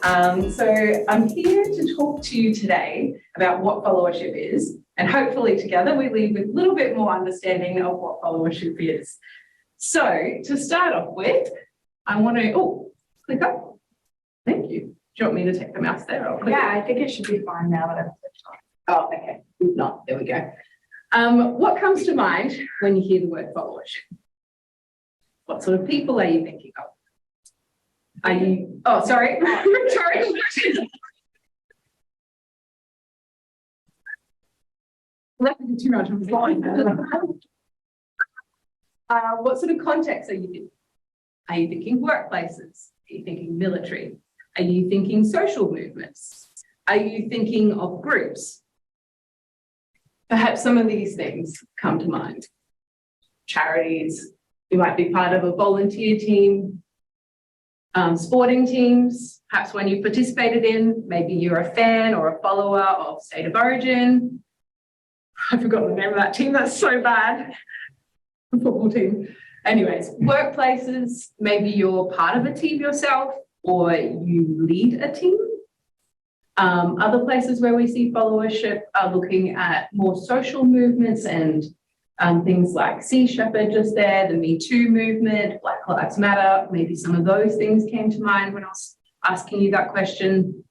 So I'm here to talk to you today about what followership is, and hopefully together we leave with a little bit more understanding of what followership is. So to start off with, I want to, click up. Thank you. Do you want me to take the mouse there? Yeah, I think it should be fine now that I've clicked on. Oh, okay. If not, there we go. What comes to mind when you hear the word followership? What sort of people are you thinking of? Are you, oh, sorry. Sorry. Too much. I'm flying. What sort of context are you thinking? Are you thinking workplaces? Are you thinking military? Are you thinking social movements? Are you thinking of groups? Perhaps some of these things come to mind. Charities, you might be part of a volunteer team, sporting teams, perhaps when you participated in, maybe you're a fan or a follower of State of Origin. I forgot the name of that team, that's so bad. The football team. Anyways, workplaces, maybe you're part of a team yourself or you lead a team. Other places where we see followership are looking at more social movements and things like Sea Shepherd just there, the Me Too movement, Black Lives Matter, maybe some of those things came to mind when I was asking you that question.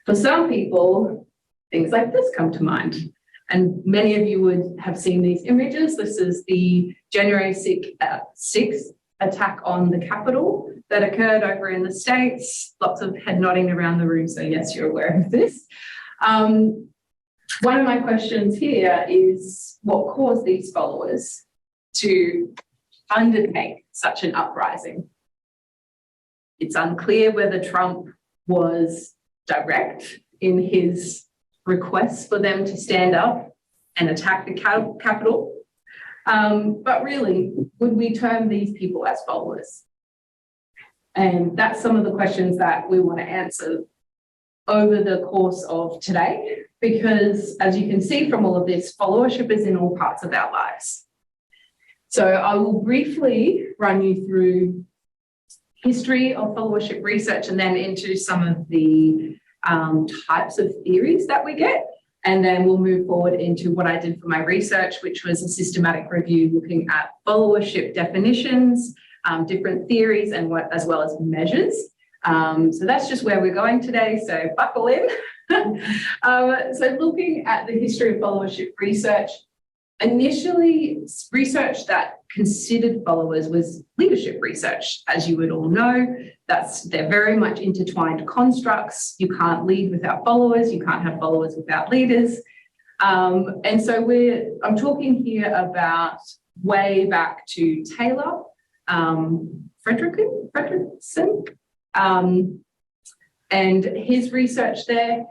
For some people, things like this come to mind. And many of you would have seen these images. This is the January 6th attack on the Capitol that occurred over in the States. Lots of head nodding around the room, so yes, you're aware of this. One of my questions here is what caused these followers to undertake such an uprising? It's unclear whether Trump was direct in his requests for them to stand up and attack the Capitol. But really, would we term these people as followers? And that's some of the questions that we want to answer over the course of today, because as you can see from all of this, followership is in all parts of our lives. So I will briefly run you through history of followership research and then into some of the types of theories that we get. And then we'll move forward into what I did for my research, which was a systematic review looking at followership definitions, different theories, and as well as measures. So that's just where we're going today, so buckle in. So looking at the history of followership research, initially research that considered followers was leadership research. As you would all know, they're very much intertwined constructs. You can't lead without followers, you can't have followers without leaders. And so I'm talking here about way back to Taylor, Fredrickson, and his research there.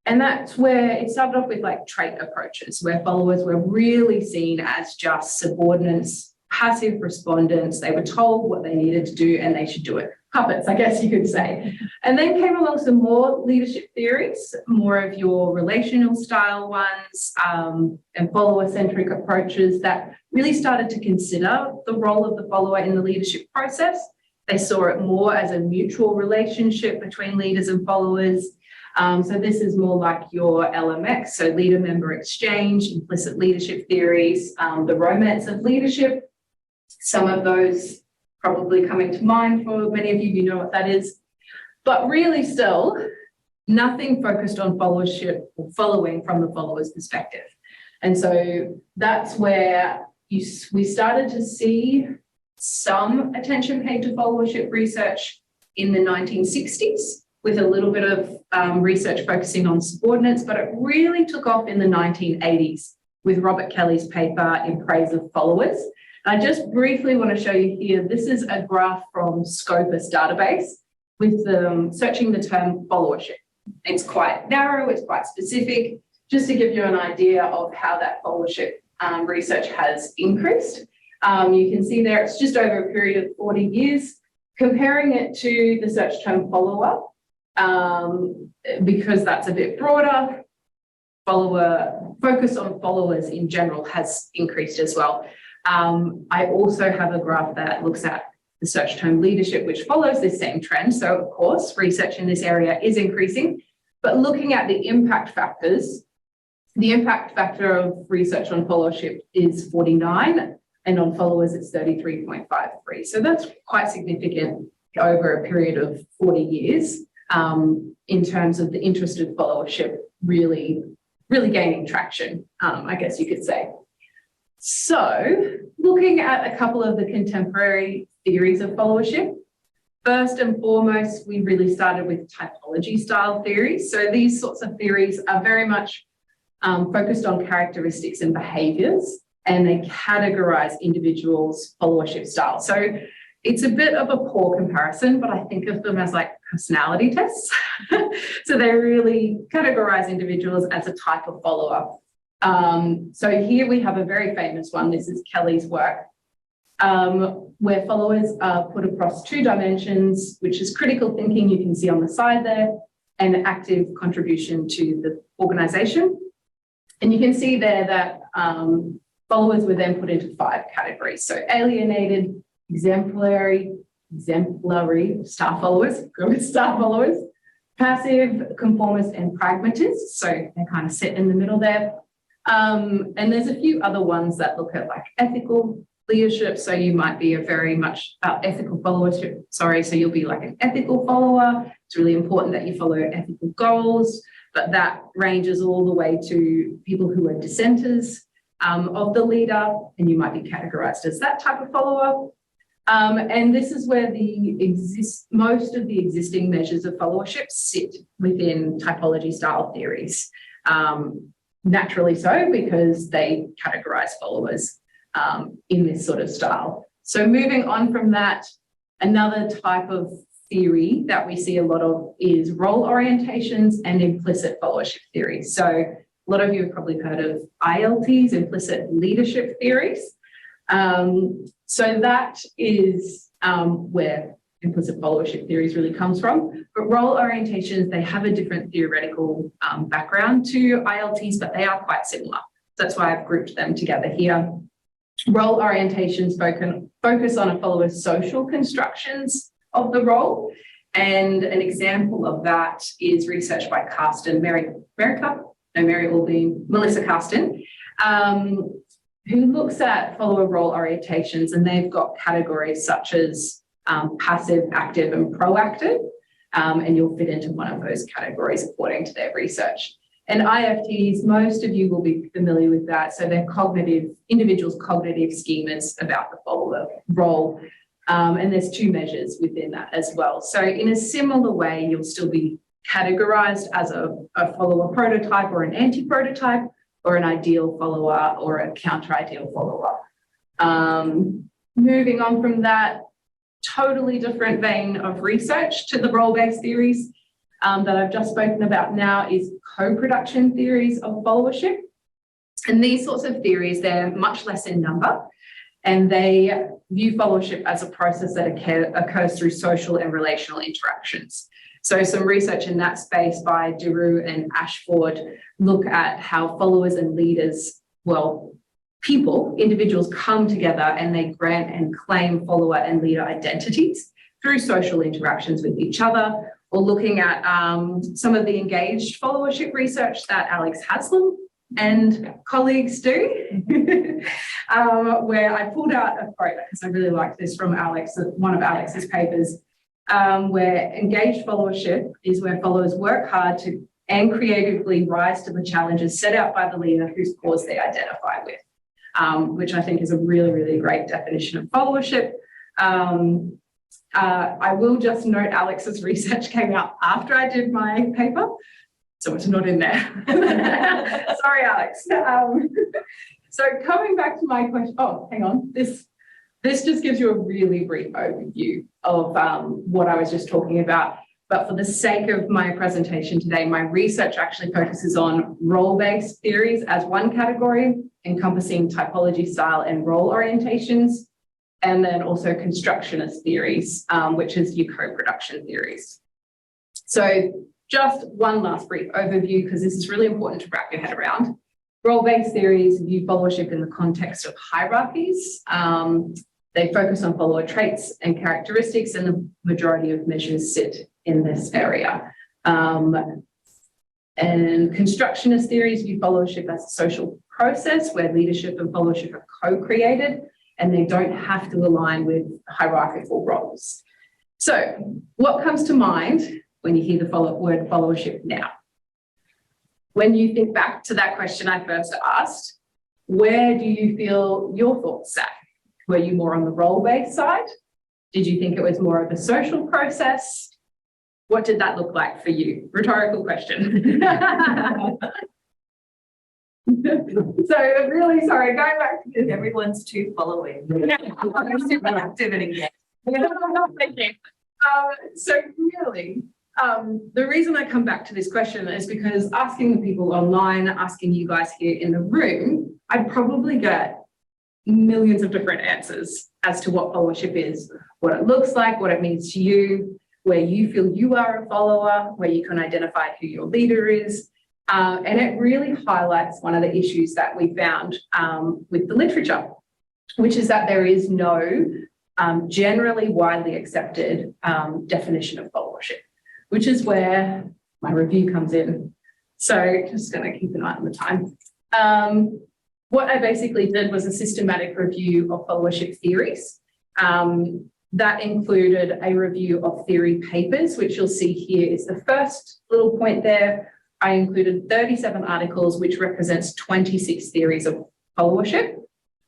And that's where it started off with like trait approaches, where followers were really seen as just subordinates, passive respondents. They were told what they needed to do and they should do it. Puppets, I guess you could say. And then came along some more leadership theories, more of your relational style ones, and follower-centric approaches that really started to consider the role of the follower in the leadership process. They saw it more as a mutual relationship between leaders and followers. So this is more like your LMX, so leader-member exchange, implicit leadership theories, the romance of leadership. Some of those probably coming to mind for many of you, you know what that is. But really still, nothing focused on followership or following from the follower's perspective. And so that's where we started to see some attention paid to followership research in the 1960s, with a little bit of research focusing on subordinates, but it really took off in the 1980s with Robert Kelly's paper In Praise of Followers. And I just briefly want to show you here, this is a graph from Scopus database with searching the term followership. It's quite narrow, it's quite specific, just to give you an idea of how that followership research has increased. You can see there, it's just over a period of 40 years. Comparing it to the search term follower, because that's a bit broader, focus on followers in general has increased as well. I also have a graph that looks at the search term leadership, which follows this same trend. So of course, research in this area is increasing, but looking at the impact factors, the impact factor of research on followership is 49, and on followers it's 33.53. So that's quite significant over a period of 40 years in terms of the interest of followership really gaining traction, I guess you could say. So looking at a couple of the contemporary theories of followership, first and foremost, we really started with typology style theories. So these sorts of theories are very much focused on characteristics and behaviours, and they categorize individuals' followership style. So it's a bit of a poor comparison, but I think of them as like personality tests. So they really categorize individuals as a type of follower. So here we have a very famous one. This is Kelly's work, where followers are put across two dimensions, which is critical thinking, you can see on the side there, and active contribution to the organisation. And you can see there that followers were then put into 5 categories. So alienated, exemplary, star followers, passive, conformist, and pragmatist. So they kind of sit in the middle there. And there's a few other ones that look at like ethical leadership. So you might be a very much ethical followership. Sorry, so you'll be like an ethical follower. It's really important that you follow ethical goals, but that ranges all the way to people who are dissenters of the leader, and you might be categorized as that type of follower. And this is where most of the existing measures of followership sit within typology style theories. Naturally so, because they categorize followers in this sort of style. So moving on from that, another type of theory that we see a lot of is role orientations and implicit followership theories. So a lot of you have probably heard of ILTs, implicit leadership theories. So that is where implicit followership theories really comes from. But role orientations, they have a different theoretical background to ILTs, but they are quite similar. So that's why I've grouped them together here. Role orientations focus on a follower's social constructions of the role. And an example of that is research by Melissa Carsten, who looks at follower role orientations, and they've got categories such as passive, active, and proactive, and you'll fit into one of those categories according to their research. And IFTs, most of you will be familiar with that. So they're individuals' cognitive schemas about the follower role. And there's 2 measures within that as well. So in a similar way, you'll still be categorized as a follower prototype or an anti-prototype, or an ideal follower or a counter-ideal follower. Moving on from that, totally different vein of research to the role-based theories that I've just spoken about now is co-production theories of followership. And these sorts of theories, they're much less in number, and they view followership as a process that occurs through social and relational interactions. So some research in that space by Deru and Ashford look at how followers and leaders, individuals come together and they grant and claim follower and leader identities through social interactions with each other, or looking at some of the engaged followership research that Alex Haslam and colleagues do, where I pulled out a quote because I really liked this from one of Alex's papers, where engaged followership is where followers work hard to and creatively rise to the challenges set out by the leader whose cause they identify with, which I think is a really, really great definition of followership. I will just note Alex's research came out after I did my paper, so it's not in there. Sorry, Alex. So coming back to my question, hang on. This just gives you a really brief overview of what I was just talking about. But for the sake of my presentation today, my research actually focuses on role-based theories as one category, encompassing typology style and role orientations, and then also constructionist theories, which is your co-production theories. So just one last brief overview, because this is really important to wrap your head around. Role-based theories view followership in the context of hierarchies. They focus on follower traits and characteristics, and the majority of measures sit in this area. And constructionist theories view followership as a social process where leadership and followership are co-created, and they don't have to align with hierarchical roles. So what comes to mind when you hear the word followership now? When you think back to that question I first asked, where do you feel your thoughts sat? Were you more on the role-based side? Did you think it was more of a social process? What did that look like for you? Rhetorical question. So really sorry, going back to this. Everyone's too following. I'm super active and engaged. Thank you. So really, the reason I come back to this question is because asking the people online, asking you guys here in the room, I'd probably get millions of different answers as to what followership is, what it looks like, what it means to you, where you feel you are a follower, where you can identify who your leader is. And it really highlights one of the issues that we found with the literature, which is that there is no generally widely accepted definition of followership, which is where my review comes in. So just going to keep an eye on the time. What I basically did was a systematic review of followership theories. That included a review of theory papers, which you'll see here is the first little point there. I included 37 articles, which represents 26 theories of followership.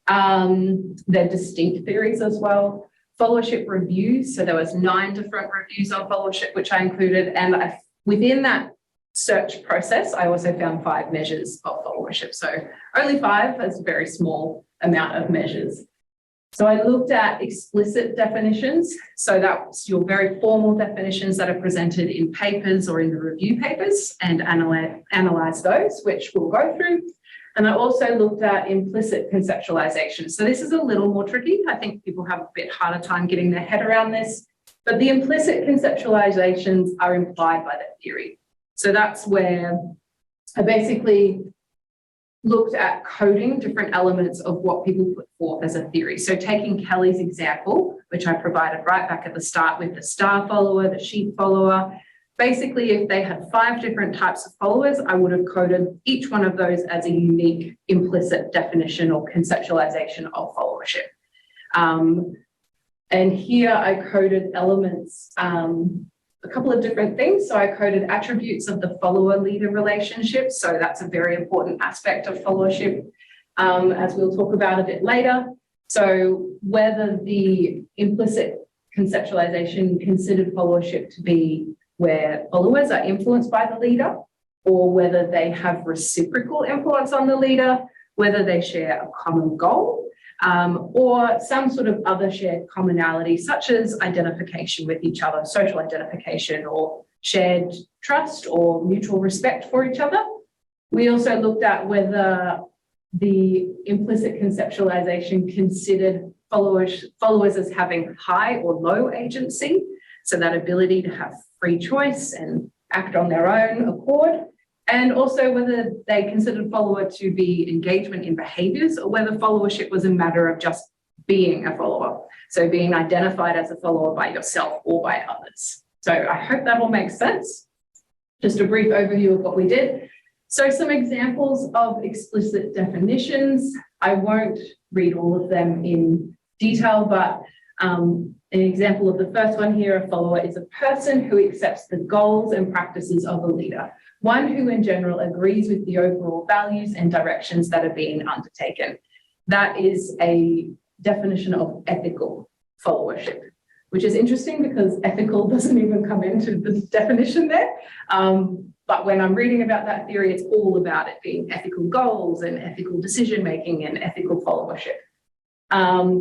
They're distinct theories as well. Followership reviews, so there was 9 different reviews on followership, which I included, and within that search process, I also found 5 measures of followership. So only 5 is a very small amount of measures. So I looked at explicit definitions. So that's your very formal definitions that are presented in papers or in the review papers, and analyze those, which we'll go through. And I also looked at implicit conceptualization. So this is a little more tricky. I think people have a bit harder time getting their head around this, but the implicit conceptualizations are implied by the theory. So that's where I basically looked at coding different elements of what people put forth as a theory. So taking Kelly's example, which I provided right back at the start with the star follower, the sheep follower, basically if they had 5 different types of followers, I would have coded each one of those as a unique implicit definition or conceptualization of followership. And here I coded elements, a couple of different things. So I coded attributes of the follower-leader relationship. So that's a very important aspect of followership, as we'll talk about a bit later. So whether the implicit conceptualization considered followership to be where followers are influenced by the leader, or whether they have reciprocal influence on the leader, whether they share a common goal, or some sort of other shared commonality, such as identification with each other, social identification, or shared trust or mutual respect for each other. We also looked at whether the implicit conceptualization considered followers as having high or low agency, so that ability to have free choice and act on their own accord. And also whether they considered follower to be engagement in behaviors, or whether followership was a matter of just being a follower. So being identified as a follower by yourself or by others. So I hope that all makes sense. Just a brief overview of what we did. So some examples of explicit definitions. I won't read all of them in detail, but an example of the first one here, a follower is a person who accepts the goals and practices of a leader. One who in general agrees with the overall values and directions that are being undertaken. That is a definition of ethical followership, which is interesting because ethical doesn't even come into the definition there. But when I'm reading about that theory, it's all about it being ethical goals and ethical decision-making and ethical followership.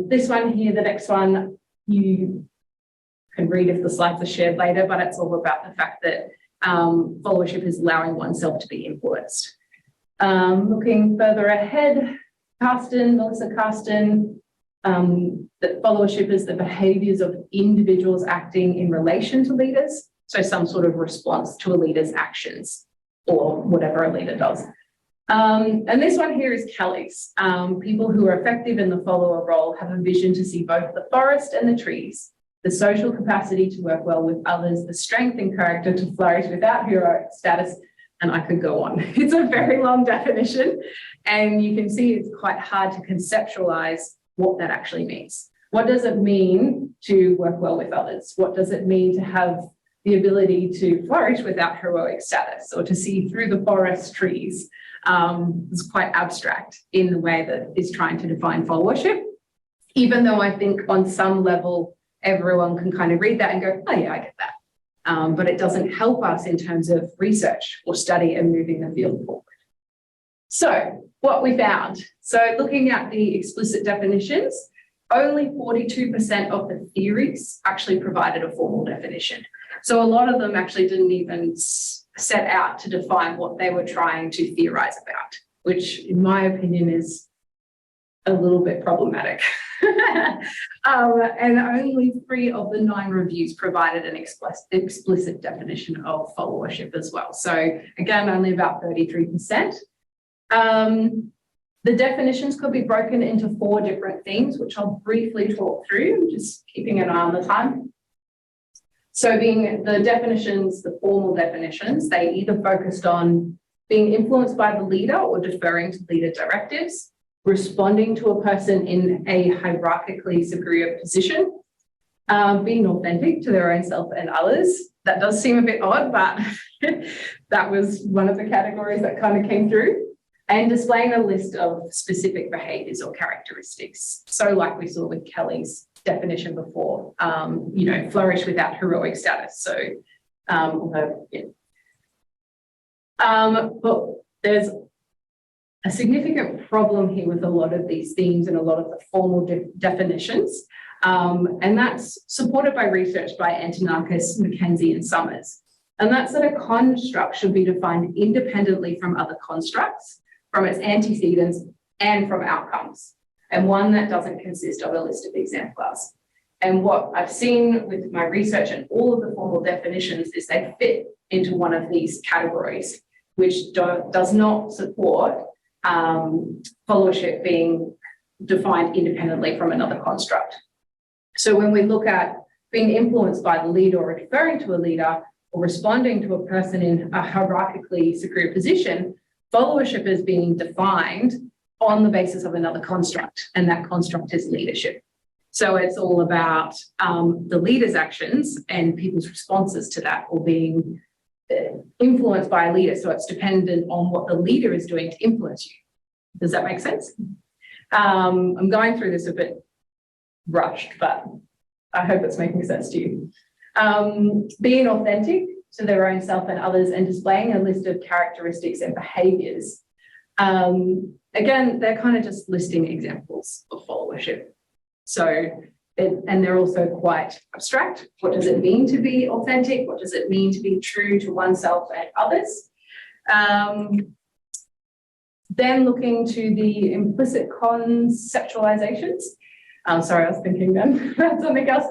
This one here, the next one, you can read if the slides are shared later, but it's all about the fact that followership is allowing oneself to be influenced. Looking further ahead, Melissa Carsten, that followership is the behaviours of individuals acting in relation to leaders, so some sort of response to a leader's actions or whatever a leader does. And this one here is Kelly's. People who are effective in the follower role have a vision to see both the forest and the trees, the social capacity to work well with others, the strength and character to flourish without heroic status, and I could go on. It's a very long definition, and you can see it's quite hard to conceptualize what that actually means. What does it mean to work well with others? What does it mean to have the ability to flourish without heroic status, or to see through the forest trees? It's quite abstract in the way that it's trying to define followership, even though I think on some level, everyone can kind of read that and go, oh yeah, I get that. But it doesn't help us in terms of research or study and moving the field forward. So what we found, so looking at the explicit definitions, only 42% of the theories actually provided a formal definition. So a lot of them actually didn't even set out to define what they were trying to theorize about, which in my opinion is a little bit problematic. And only 3 of the 9 reviews provided an explicit definition of followership as well. So again, only about 33%. The definitions could be broken into 4 different themes, which I'll briefly talk through, just keeping an eye on the time. So being the definitions, the formal definitions, they either focused on being influenced by the leader or deferring to leader directives, responding to a person in a hierarchically superior position, being authentic to their own self and others. That does seem a bit odd, but that was one of the categories that kind of came through. And displaying a list of specific behaviours or characteristics. So like we saw with Kelly's definition before, you know, flourish without heroic status. So, but there's a significant problem here with a lot of these themes and a lot of the formal definitions. And that's supported by research by Antonakis, McKenzie and Summers. And that's that a construct should be defined independently from other constructs, from its antecedents and from outcomes, and one that doesn't consist of a list of exemplars. And what I've seen with my research and all of the formal definitions is they fit into one of these categories, which does not support followership being defined independently from another construct. So when we look at being influenced by the leader or referring to a leader or responding to a person in a hierarchically superior position, followership is being defined on the basis of another construct, and that construct is leadership. So it's all about the leader's actions and people's responses to that, or being influenced by a leader. So it's dependent on what the leader is doing to influence you. Does that make sense? I'm going through this a bit rushed, but I hope it's making sense to you. Being authentic to their own self and others, and displaying a list of characteristics and behaviours. Again, they're kind of just listing examples of followership. So, and they're also quite abstract. What does it mean to be authentic? What does it mean to be true to oneself and others? Then looking to the implicit conceptualizations. Sorry, I was thinking then about something else.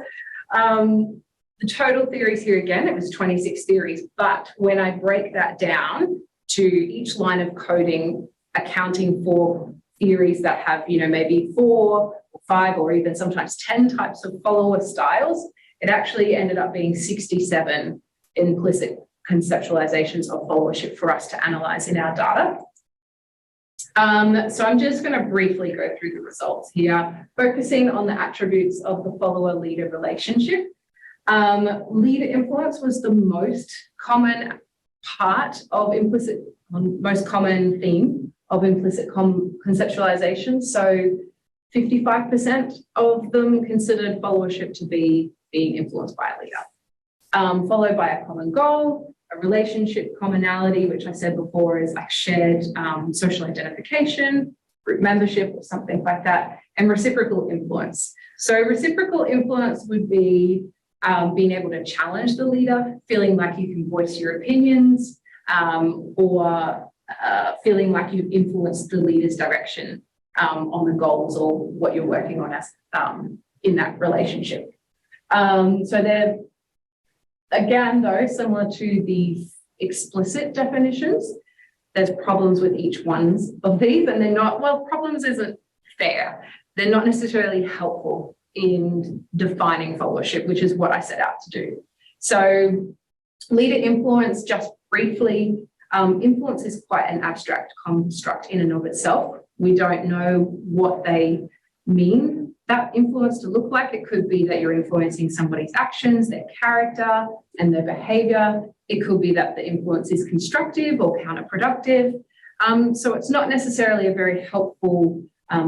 The total theories here again, it was 26 theories, but when I break that down to each line of coding, accounting for theories that have, you know, maybe 4 or 5 or even sometimes 10 types of follower styles, it actually ended up being 67 implicit conceptualizations of followership for us to analyze in our data. So I'm just going to briefly go through the results here, focusing on the attributes of the follower-leader relationship. Leader influence was the most common part of implicit, most common theme of implicit conceptualization. So 55% of them considered followership to be being influenced by a leader, followed by a common goal, a relationship commonality, which I said before is like shared social identification, group membership or something like that, and reciprocal influence. So reciprocal influence would be being able to challenge the leader, feeling like you can voice your opinions, or feeling like you've influenced the leader's direction on the goals or what you're working on as in that relationship. So they're, again, though, similar to the explicit definitions, there's problems with each one of these, and they're not, well, problems isn't fair. They're not necessarily helpful in defining followership, which is what I set out to do. So leader influence, just briefly, influence is quite an abstract construct in and of itself. We don't know what they mean that influence to look like. It could be that you're influencing somebody's actions, their character, and their behavior. It could be that the influence is constructive or counterproductive. So it's not necessarily a very helpful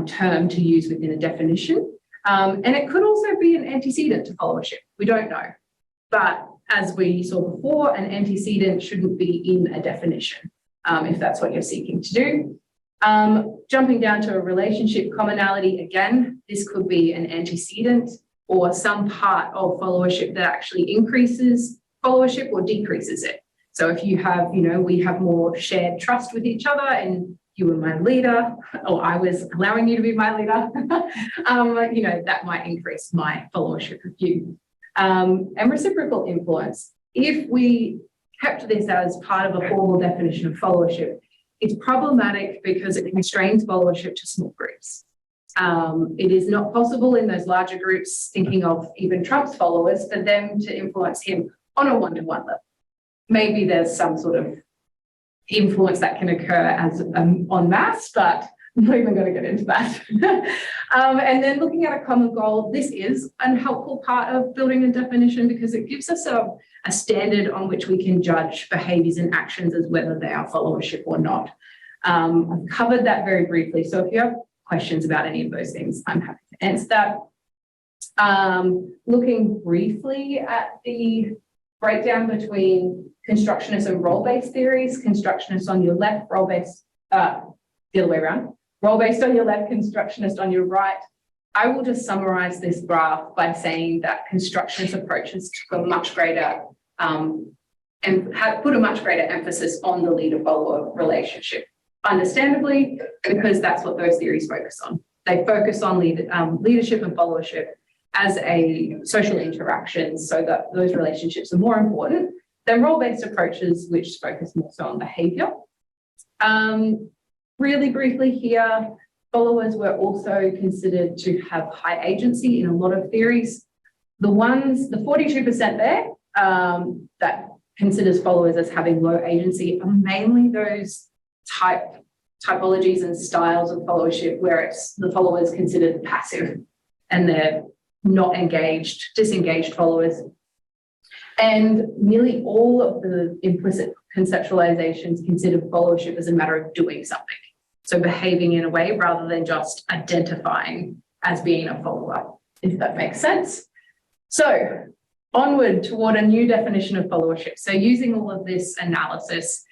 term to use within a definition. And it could also be an antecedent to followership. We don't know. But as we saw before, an antecedent shouldn't be in a definition if that's what you're seeking to do. Jumping down to a relationship commonality, again, this could be an antecedent or some part of followership that actually increases followership or decreases it. So if you have, we have more shared trust with each other and you were my leader, or I was allowing you to be my leader, that might increase my followership of you. And reciprocal influence. If we kept this as part of a formal definition of followership, it's problematic because it constrains followership to small groups. It is not possible in those larger groups, thinking of even Trump's followers, for them to influence him on a one-to-one level. Maybe there's some sort of influence that can occur as en masse, but I'm not even going to get into that. And then looking at a common goal, this is an helpful part of building a definition because it gives us a standard on which we can judge behaviours and actions as whether they are followership or not. I've covered that very briefly, so if you have questions about any of those things, I'm happy to answer that. Looking briefly at the breakdown between constructionist and role-based theories, constructionist on your left, role-based, the other way around, role-based on your left, constructionist on your right. I will just summarize this graph by saying that constructionist approaches took a much greater and put a much greater emphasis on the leader-follower relationship. Understandably, because that's what those theories focus on. They focus on leadership and followership as a social interaction so that those relationships are more important than role-based approaches, which focus more so on behavior. Really briefly here, followers were also considered to have high agency in a lot of theories. The 42% there that considers followers as having low agency are mainly those typologies and styles of followership where it's the followers considered passive and they're not engaged, disengaged followers. And nearly all of the implicit conceptualizations consider followership as a matter of doing something. So behaving in a way rather than just identifying as being a follower, if that makes sense. So onward toward a new definition of followership. So using all of this analysis,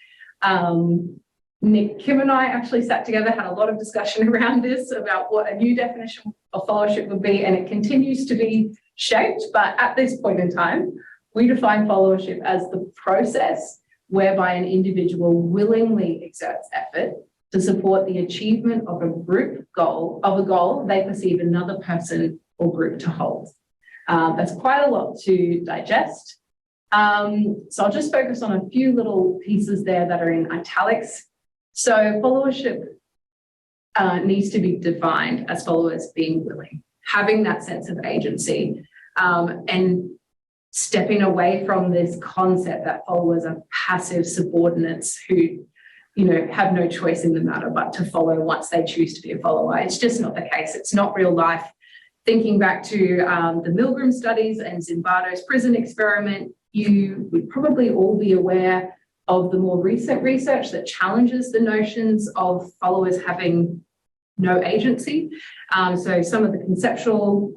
Nick, Kim and I actually sat together, had a lot of discussion around this about what a new definition of followership would be, and it continues to be shaped. But at this point in time, we define followership as the process whereby an individual willingly exerts effort to support the achievement of a group goal, they perceive another person or group to hold. That's quite a lot to digest. So I'll just focus on a few little pieces there that are in italics. So followership needs to be defined as followers being willing, having that sense of agency, and stepping away from this concept that followers are passive subordinates who, have no choice in the matter but to follow once they choose to be a follower. It's just not the case. It's not real life. Thinking back to the Milgram studies and Zimbardo's prison experiment, you would probably all be aware of the more recent research that challenges the notions of followers having no agency. So some of the conceptual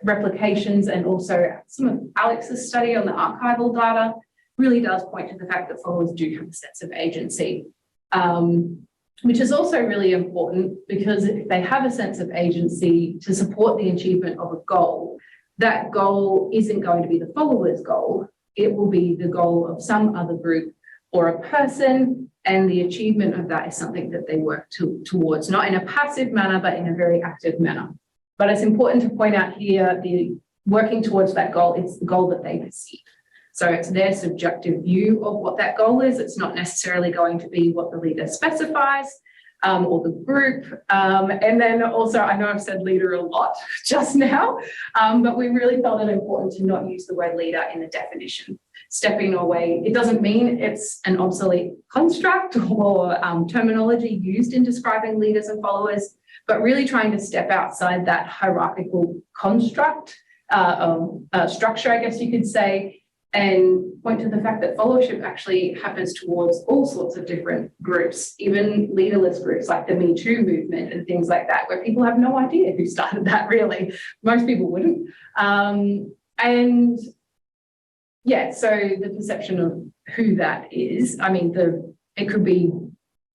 replications and also some of Alex's study on the archival data really does point to the fact that followers do have a sense of agency, which is also really important because if they have a sense of agency to support the achievement of a goal, that goal isn't going to be the follower's goal. It will be the goal of some other group or a person, and the achievement of that is something that they work towards, not in a passive manner, but in a very active manner. But it's important to point out here, the working towards that goal, it's the goal that they perceive. So it's their subjective view of what that goal is. It's not necessarily going to be what the leader specifies or the group. And then also, I know I've said leader a lot just now, but we really felt it important to not use the word leader in the definition. Stepping away, it doesn't mean it's an obsolete construct or terminology used in describing leaders and followers, but really trying to step outside that hierarchical construct, structure, I guess you could say, and point to the fact that followership actually happens towards all sorts of different groups, even leaderless groups like the Me Too movement and things like that, where people have no idea who started that really. Most people wouldn't. And yeah, so the perception of who that is, I mean, it could be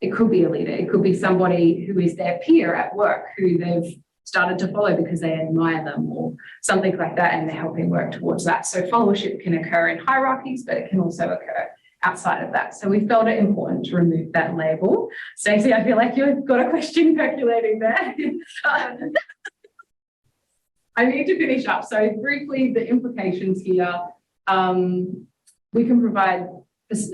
a leader. It could be somebody who is their peer at work who they've started to follow because they admire them or something like that, and they're helping work towards that. So followership can occur in hierarchies, but it can also occur outside of that. So we felt it important to remove that label. Stacey, I feel like you've got a question percolating there. I need to finish up. So briefly, the implications here, we can provide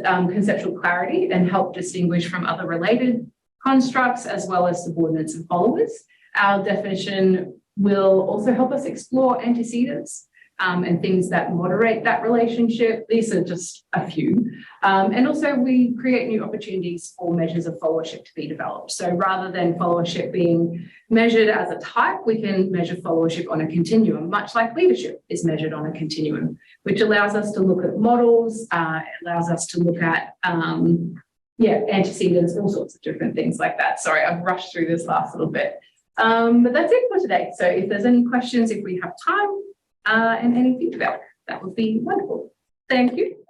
conceptual clarity and help distinguish from other related constructs as well as subordinates and followers. Our definition will also help us explore antecedents and things that moderate that relationship. These are just a few. And also we create new opportunities for measures of followership to be developed. So rather than followership being measured as a type, we can measure followership on a continuum, much like leadership is measured on a continuum, which allows us to look at models, it allows us to look at antecedents, all sorts of different things like that. Sorry, I've rushed through this last little bit. But that's it for today. So if there's any questions, if we have time and any feedback, that would be wonderful. Thank you.